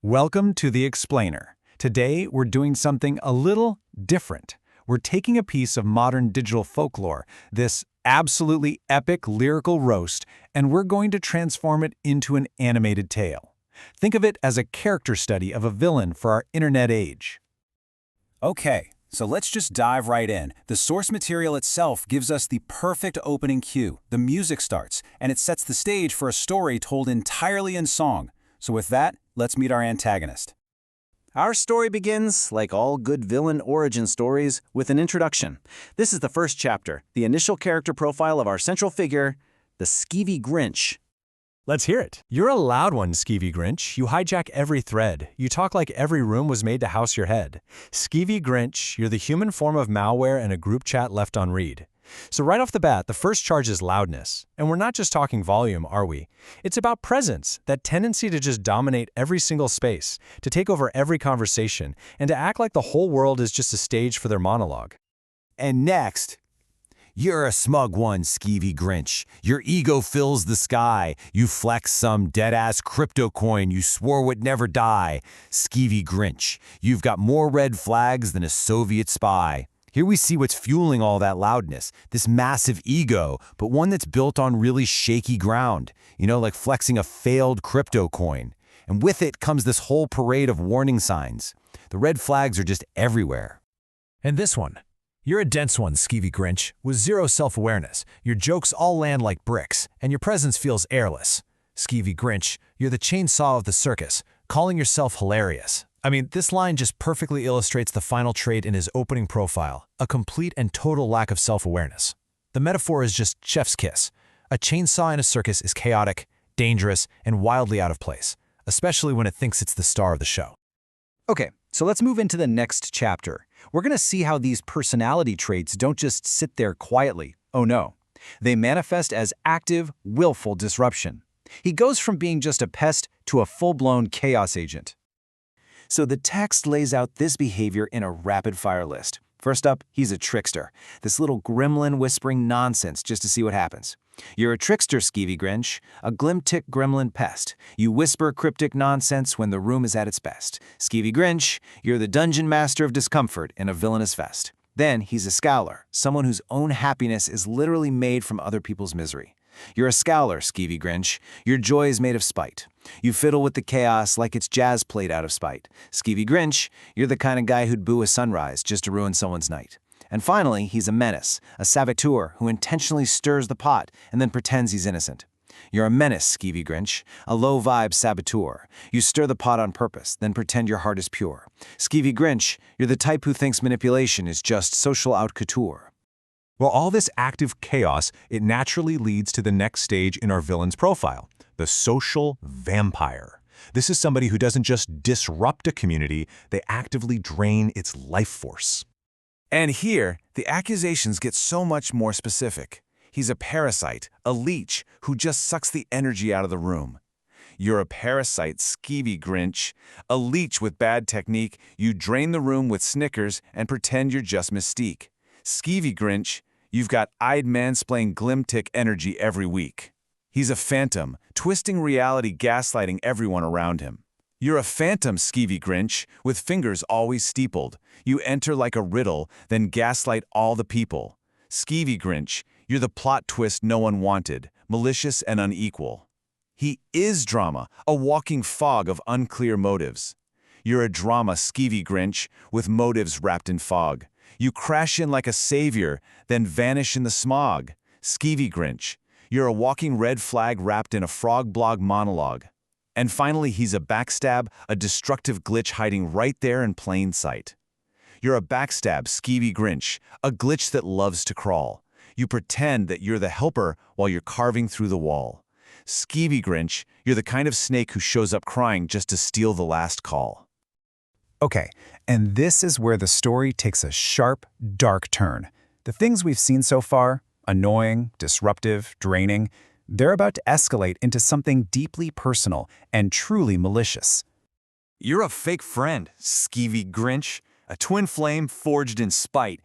Welcome to The Explainer. Today, we're doing something a little different. We're taking a piece of modern digital folklore, this absolutely epic lyrical roast, and we're going to transform it into an animated tale. Think of it as a character study of a villain for our internet age. Okay, so let's just dive right in. The source material itself gives us the perfect opening cue. The music starts, and it sets the stage for a story told entirely in song. So with that, let's meet our antagonist. Our story begins, like all good villain origin stories, with an introduction. This is the first chapter, the initial character profile of our central figure, the Skeevy Grinch. Let's hear it. You're a loud one, Skeevy Grinch. You hijack every thread. You talk like every room was made to house your head. Skeevy Grinch, you're the human form of malware in a group chat left on read. So right off the bat, the first charge is loudness. And we're not just talking volume, are we? It's about presence, that tendency to just dominate every single space, to take over every conversation, and to act like the whole world is just a stage for their monologue. And next, you're a smug one, Skeevy Grinch. Your ego fills the sky. You flex some dead-ass crypto coin you swore would never die. Skeevy Grinch, you've got more red flags than a Soviet spy. Here we see what's fueling all that loudness, this massive ego, but one that's built on really shaky ground, like flexing a failed crypto coin. And with it comes this whole parade of warning signs. The red flags are just everywhere. And this one. You're a dense one, Skeevy Grinch, with zero self-awareness. Your jokes all land like bricks, and your presence feels airless. Skeevy Grinch, you're the chainsaw of the circus, calling yourself hilarious. I mean, this line just perfectly illustrates the final trait in his opening profile, a complete and total lack of self-awareness. The metaphor is just chef's kiss. A chainsaw in a circus is chaotic, dangerous, and wildly out of place, especially when it thinks it's the star of the show. Okay, so let's move into the next chapter. We're going to see how these personality traits don't just sit there quietly. Oh no. They manifest as active, willful disruption. He goes from being just a pest to a full-blown chaos agent. So the text lays out this behavior in a rapid-fire list. First up, he's a trickster. This little gremlin whispering nonsense just to see what happens. You're a trickster, Skeevy Grinch, a glimtic gremlin pest. You whisper cryptic nonsense when the room is at its best. Skeevy Grinch, you're the dungeon master of discomfort in a villainous vest. Then he's a scowler, someone whose own happiness is literally made from other people's misery. You're a scowler, Skeevy Grinch. Your joy is made of spite. You fiddle with the chaos like it's jazz played out of spite. Skeevy Grinch, you're the kind of guy who'd boo a sunrise just to ruin someone's night. And finally, he's a menace, a saboteur who intentionally stirs the pot and then pretends he's innocent. You're a menace, Skeevy Grinch, a low-vibe saboteur. You stir the pot on purpose, then pretend your heart is pure. Skeevy Grinch, you're the type who thinks manipulation is just social haute couture. Well, all this active chaos, it naturally leads to the next stage in our villain's profile, the social vampire. This is somebody who doesn't just disrupt a community, they actively drain its life force. And here, the accusations get so much more specific. He's a parasite, a leech, who just sucks the energy out of the room. You're a parasite, Skeevy Grinch, a leech with bad technique. You drain the room with Snickers and pretend you're just Mystique. Skeevy Grinch, you've got eyed mansplain glimtic energy every week. He's a phantom, twisting reality, gaslighting everyone around him. You're a phantom, Skeevy Grinch, with fingers always steepled. You enter like a riddle, then gaslight all the people. Skeevy Grinch, you're the plot twist no one wanted, malicious and unequal. He is drama, a walking fog of unclear motives. You're a drama, Skeevy Grinch, with motives wrapped in fog. You crash in like a savior, then vanish in the smog. Skeevy Grinch, you're a walking red flag wrapped in a frog blog monologue. And finally, he's a backstab, a destructive glitch hiding right there in plain sight. You're a backstab, Skeevy Grinch, a glitch that loves to crawl. You pretend that you're the helper while you're carving through the wall. Skeevy Grinch, you're the kind of snake who shows up crying just to steal the last call. Okay, and this is where the story takes a sharp, dark turn. The things we've seen so far, annoying, disruptive, draining, they're about to escalate into something deeply personal and truly malicious. You're a fake friend, Skeevy Grinch, a twin flame forged in spite.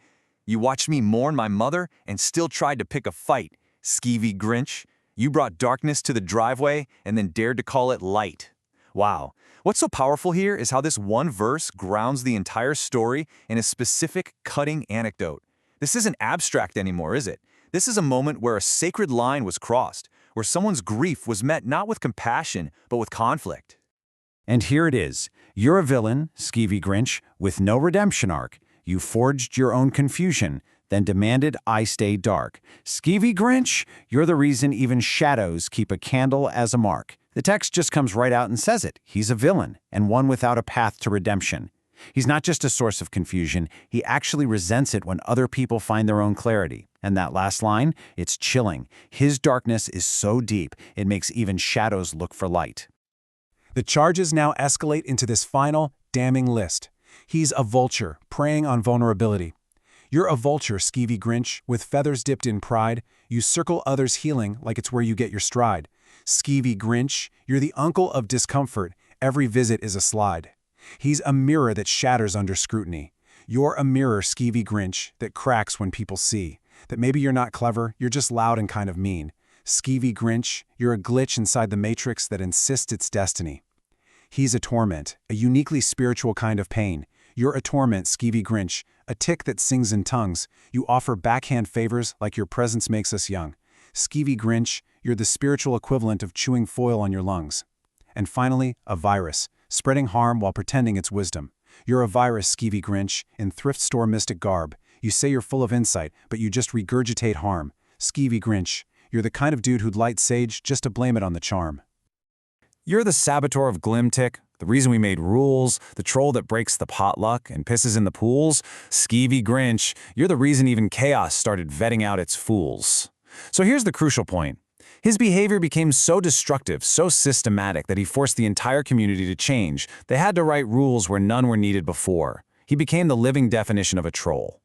You watched me mourn my mother and still tried to pick a fight, Skeevy Grinch. You brought darkness to the driveway and then dared to call it light. Wow, What's so powerful here is how this one verse grounds the entire story in a specific, cutting anecdote. This isn't abstract anymore, is it? This is a moment where a sacred line was crossed, where someone's grief was met not with compassion, but with conflict. And here it is. You're a villain, Skeevy Grinch, with no redemption arc. You forged your own confusion, then demanded I stay dark. Skeevy Grinch, you're the reason even shadows keep a candle as a mark. The text just comes right out and says it. He's a villain, and one without a path to redemption. He's not just a source of confusion, he actually resents it when other people find their own clarity. And that last line, it's chilling. His darkness is so deep, it makes even shadows look for light. The charges now escalate into this final, damning list. He's a vulture, preying on vulnerability. You're a vulture, Skeevy Grinch, with feathers dipped in pride. You circle others' healing like it's where you get your stride. Skeevy Grinch, you're the uncle of discomfort. Every visit is a slide. He's a mirror that shatters under scrutiny. You're a mirror, Skeevy Grinch, that cracks when people see. That maybe you're not clever, you're just loud and kind of mean. Skeevy Grinch, you're a glitch inside the matrix that insists it's destiny. He's a torment, a uniquely spiritual kind of pain. You're a torment, Skeevy Grinch, a tick that sings in tongues. You offer backhand favors like your presence makes us young. Skeevy Grinch, you're the spiritual equivalent of chewing foil on your lungs. And finally, a virus, spreading harm while pretending it's wisdom. You're a virus, Skeevy Grinch, in thrift store mystic garb. You say you're full of insight, but you just regurgitate harm. Skeevy Grinch, you're the kind of dude who'd light sage just to blame it on the charm. You're the saboteur of Glimtick, the reason we made rules, the troll that breaks the potluck and pisses in the pools. Skeevy Grinch, you're the reason even chaos started vetting out its fools. So here's the crucial point. His behavior became so destructive, so systematic, that he forced the entire community to change. They had to write rules where none were needed before. He became the living definition of a troll.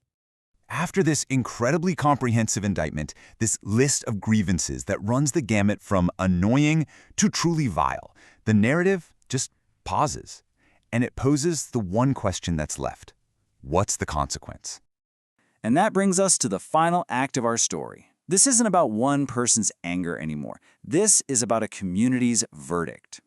After this incredibly comprehensive indictment, this list of grievances that runs the gamut from annoying to truly vile, the narrative just pauses, and it poses the one question that's left. What's the consequence? And that brings us to the final act of our story. This isn't about one person's anger anymore. This is about a community's verdict.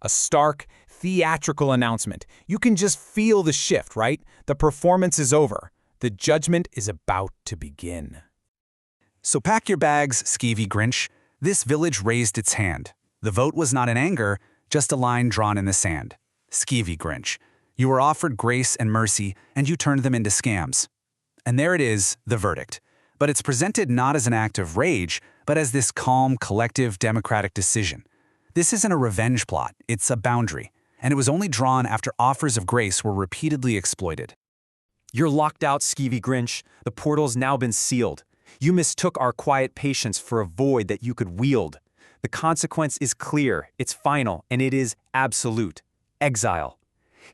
A stark, theatrical announcement. You can just feel the shift, right? The performance is over. The judgment is about to begin. So pack your bags, Skeevy Grinch. This village raised its hand. The vote was not in anger, just a line drawn in the sand. Skeevy Grinch. You were offered grace and mercy, and you turned them into scams. And there it is, the verdict. But it's presented not as an act of rage, but as this calm, collective, democratic decision. This isn't a revenge plot, it's a boundary. And it was only drawn after offers of grace were repeatedly exploited. You're locked out, Skeevy Grinch. The portal's now been sealed. You mistook our quiet patience for a void that you could wield. The consequence is clear, it's final, and it is absolute. Exile.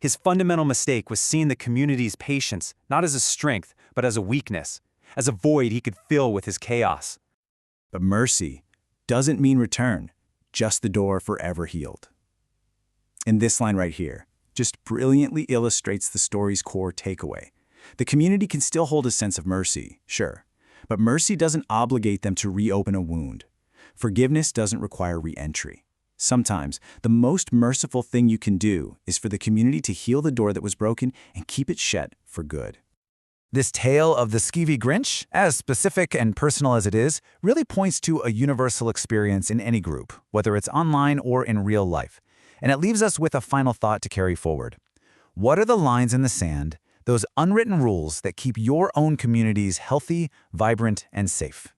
His fundamental mistake was seeing the community's patience not as a strength, but as a weakness, as a void he could fill with his chaos. But mercy doesn't mean return, just the door forever healed. And this line right here just brilliantly illustrates the story's core takeaway. The community can still hold a sense of mercy, sure, but mercy doesn't obligate them to reopen a wound. Forgiveness doesn't require re-entry. Sometimes, the most merciful thing you can do is for the community to heal the door that was broken and keep it shut for good. This tale of the Skeevy Grinch, as specific and personal as it is, really points to a universal experience in any group, whether it's online or in real life. And it leaves us with a final thought to carry forward. What are the lines in the sand, those unwritten rules that keep your own communities healthy, vibrant, and safe?